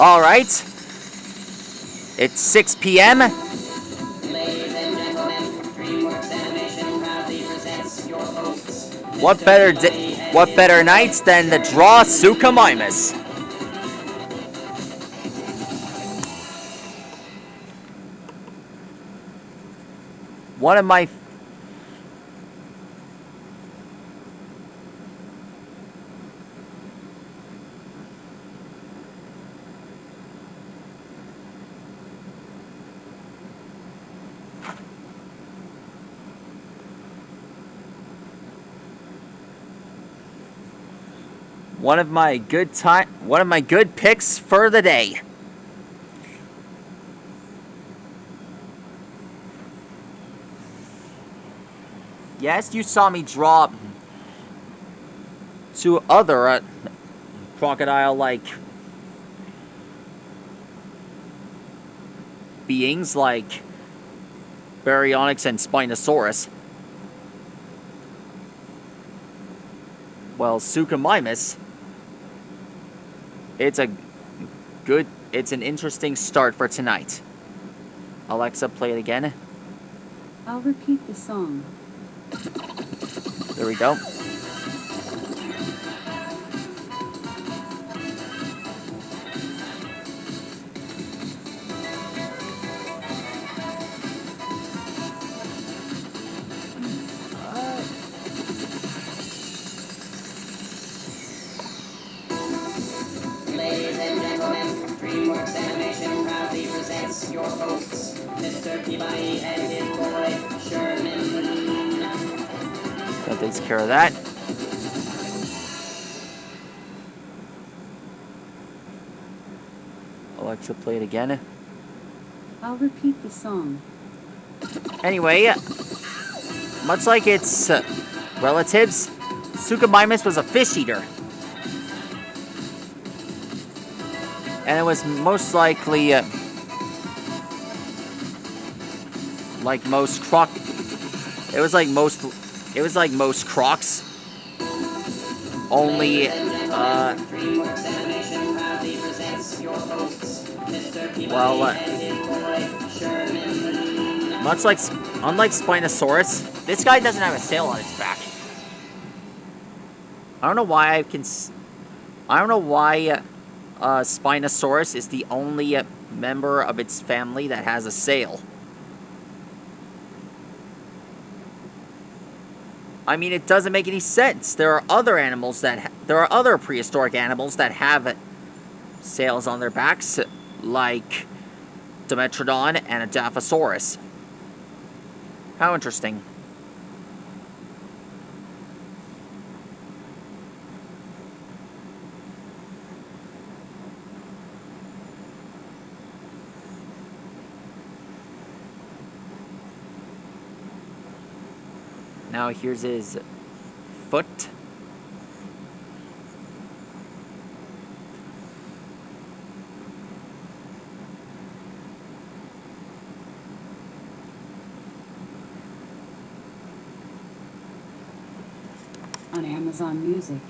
All right. It's 6 p.m. Ladies and gentlemen, DreamWorks Animation proudly presents your hosts. What better nights than to draw Suchomimus? One of my good picks for the day. Yes, you saw me draw two other crocodile-like beings like Baryonyx and Spinosaurus. Well, Suchomimus, it's an interesting start for tonight. Alexa, play it again. I'll repeat the song. There we go. Ladies and gentlemen, DreamWorks Animation proudly presents your hosts, Mr. Peabody and his boy, Sherman. That takes care of that. Alexa, play it again. I'll repeat the song. Anyway, much like its relatives, Suchomimus was a fish eater. And it was most likely like most crocs. Only DreamWorks Animation proudly presents your hosts, Mr. Peabody and his boy, Sherman. Unlike Spinosaurus, this guy doesn't have a sail on his back. I don't know why Spinosaurus is the only member of its family that has a sail. I mean, it doesn't make any sense. There are other prehistoric animals that have sails on their backs, like Dimetrodon and Adaphosaurus. How interesting. Now here's his foot. On Amazon Music.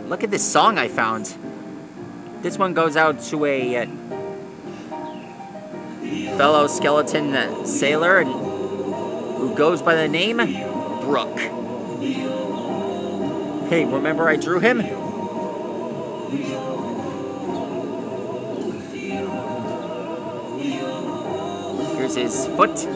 Look at this song I found. This one goes out to a fellow skeleton sailor who goes by the name Brooke. Hey, remember I drew him? Here's his foot.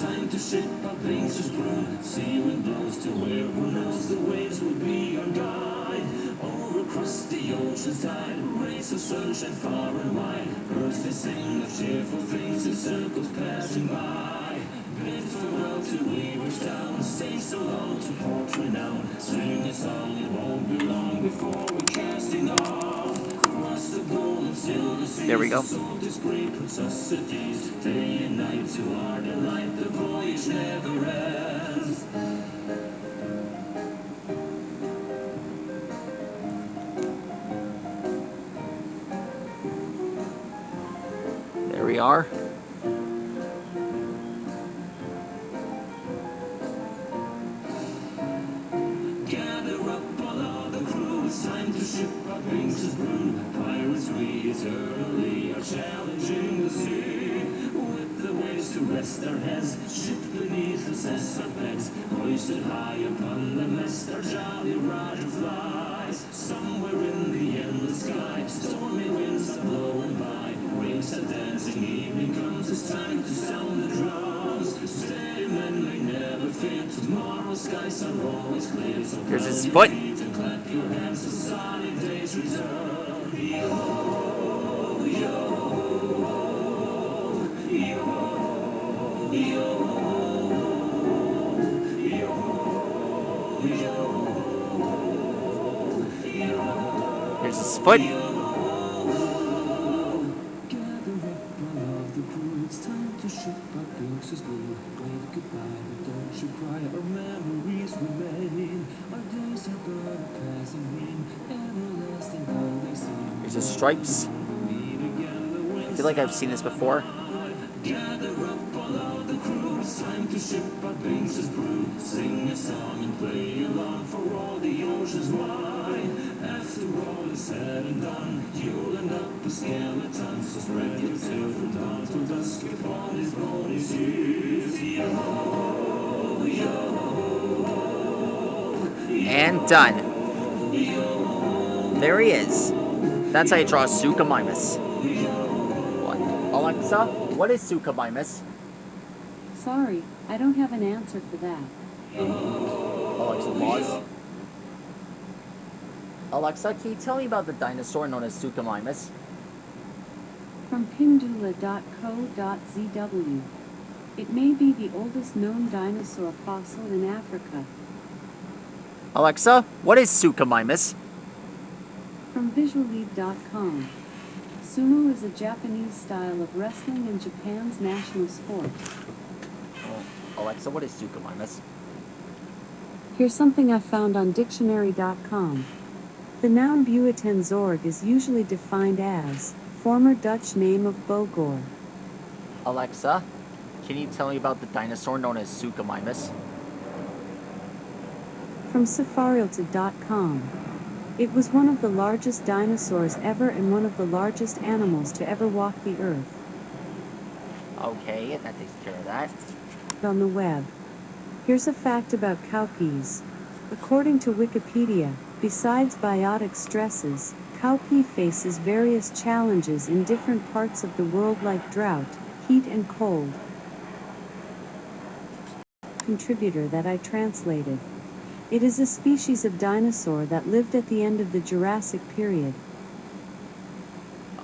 Time to ship our things to screw. Sea wind blows to where who knows the waves will be our guide. Over across the ocean's tide, rays of sunshine far and wide. Birds they sing of cheerful things in circles passing by. Bid farewell to Weaver's Town, stay so long to port renown. Sing a song, it won't be long before we're casting off. Across the golden silver sea. There we go. This great necessities, day and night to our delight, the voyage never ends. There we are. eternally are challenging the sea. With the waves to rest their heads, ship beneath us as our beds, hoisted high upon the mast, our jolly rider flies. Somewhere in the endless sky, stormy winds are blowing by, rings are dancing, evening comes, it's time to sound the drums. Steady men may never fail, tomorrow's skies are always clear. So Here's his foot. and clap your hands, the sunny days return. Yo, Here's his foot. gather up all of the crew, it's time to ship our boxes blue. Wave goodbye, but don't you cry, our memories remain. Our days are but a passing green, everlasting all they seem. Here's his stripes. Meet again the I winds feel like I've seen this before. gather up all of the crew, it's time to ship our Binks's brew. Sing a song and play along for all the ocean's wide. After all is said and done, you'll end up a skeleton. So spread your tail from dawn till dusk upon these bony seas. Yo, And done. There he is. That's how you draw Suchomimus. What? Alexa, what is Suchomimus? Sorry, I don't have an answer for that. Alexa, pause. Alexa, can you tell me about the dinosaur known as Suchomimus? From pindula.co.zw. It may be the oldest known dinosaur fossil in Africa. Alexa, what is Suchomimus? From visuallead.com. Sumo is a Japanese style of wrestling and Japan's national sport. Alexa, what is Suchomimus? Here's something I found on dictionary.com. The noun Buitenzorg is usually defined as former Dutch name of Bogor. Alexa, can you tell me about the dinosaur known as Suchomimus? From Safarilta.com. It was one of the largest dinosaurs ever and one of the largest animals to ever walk the earth. Okay, that takes care of that. On the web. Here's a fact about cowpeas. According to Wikipedia, besides biotic stresses, cowpea faces various challenges in different parts of the world like drought, heat and cold. Contributor that I translated. It is a species of dinosaur that lived at the end of the Jurassic period.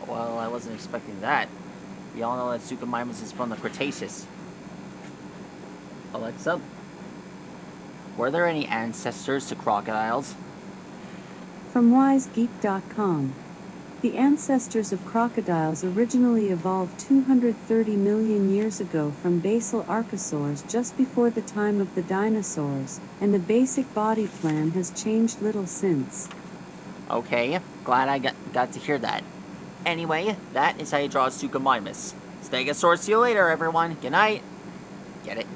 Well, I wasn't expecting that. We all know that Suchomimus is from the Cretaceous. Alexa, were there any ancestors to crocodiles? From wisegeek.com. The ancestors of crocodiles originally evolved 230 million years ago from basal archosaurs just before the time of the dinosaurs, and the basic body plan has changed little since. Okay, glad I got to hear that. Anyway, that is how you draw Suchomimus. Stegosaurus, see you later, everyone. Good night. Get it?